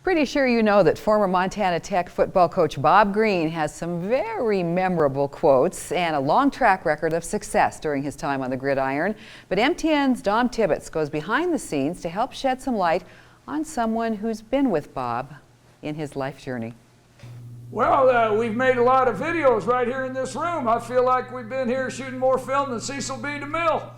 Pretty sure you know that former Montana Tech football coach Bob Green has some very memorable quotes and a long track record of success during his time on the gridiron. But MTN's Dom Tibbetts goes behind the scenes to help shed some light on someone who's been with Bob in his life journey. Well, we've made a lot of videos right here in this room. I feel like we've been here shooting more film than Cecil B. DeMille.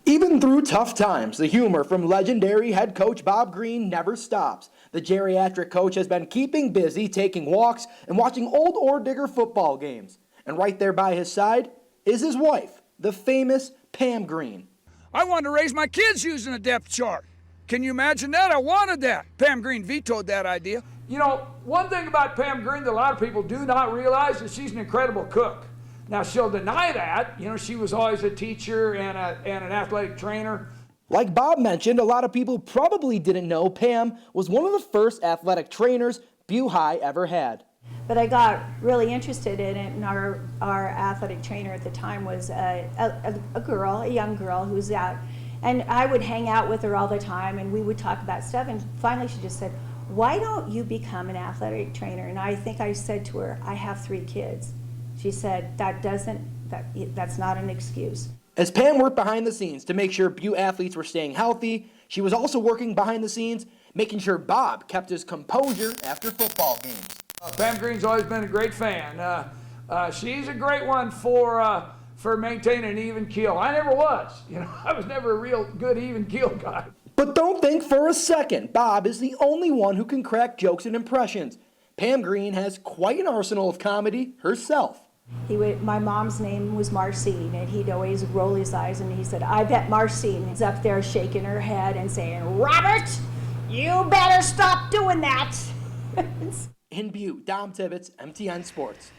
Even through tough times, the humor from legendary head coach Bob Green never stops. The geriatric coach has been keeping busy, taking walks, and watching old Ore Digger football games. And right there by his side is his wife, the famous Pam Green. I wanted to raise my kids using a depth chart. Can you imagine that? I wanted that. Pam Green vetoed that idea. You know, one thing about Pam Green that a lot of people do not realize is she's an incredible cook. Now, she'll deny that. You know, she was always a teacher and an athletic trainer. Like Bob mentioned, a lot of people probably didn't know Pam was one of the first athletic trainers Butte High ever had. But I got really interested in it, and our athletic trainer at the time was a young girl who was out. And I would hang out with her all the time, and we would talk about stuff, and finally she just said, "Why don't you become an athletic trainer?" And I think I said to her, "I have 3 kids." She said, that's not an excuse. As Pam worked behind the scenes to make sure Butte athletes were staying healthy, she was also working behind the scenes, making sure Bob kept his composure after football games. Pam Green's always been a great fan. She's a great one for maintaining an even keel. I never was. You know, I was never a real good even keel guy. But don't think for a second Bob is the only one who can crack jokes and impressions. Pam Green has quite an arsenal of comedy herself. My mom's name was Marcine, and he'd always roll his eyes, and he said, "I bet Marcine is up there shaking her head and saying, 'Robert, you better stop doing that.'" In Butte, Dom Tibbetts, MTN Sports.